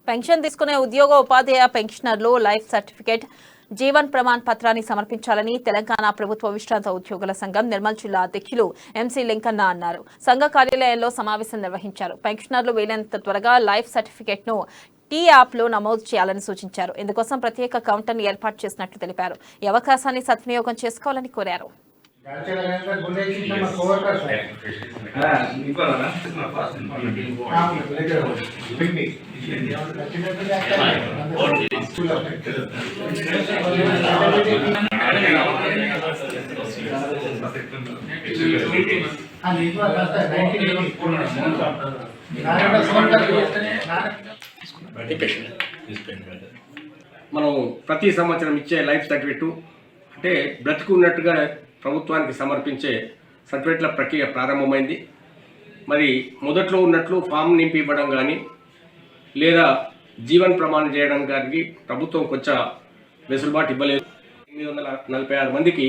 Pension తీసుకునే ఉద్యోగ ఉపాధ్యాయ పెన్షనర్లు లైఫ్ సర్టిఫికేట్ జీవన్ ప్రమాణ్ పత్రాన్ని సమర్పించాలని తెలంగాణ ప్రభుత్వ విశ్రాంత ఉద్యోగుల సంఘం నిర్మల్ జిల్లా అధ్యక్షులు ఎంసీ లింకన్న అన్నారు. సంఘ కార్యాలయంలో సమావేశం నిర్వహించారు. పెన్షనర్లు వీలైనంత త్వరగా లైఫ్ సర్టిఫికేట్ ను టీ యాప్ లో నమోదు చేయాలని సూచించారు. ఇందుకోసం ప్రత్యేక కౌంటర్ ని ఏర్పాటు చేసినట్లు తెలిపారు. ఈ అవకాశాన్ని సద్వినియోగం చేసుకోవాలని కోరారు. మనం ప్రతి సంవత్సరం ఇచ్చే లైఫ్ సర్టిఫికేట్ అంటే బ్రతికున్నట్టుగా ప్రభుత్వానికి సమర్పించే సర్టిఫికేట్ల ప్రక్రియ ప్రారంభమైంది. మరి మొదట్లో ఉన్నట్లు ఫామ్ నింపి ఇవ్వడం కానీ లేదా జీవన్ ప్రమాణం చేయడం కానీ ప్రభుత్వం కొంచెం వెసులుబాటు ఇవ్వలేదు. 846 మందికి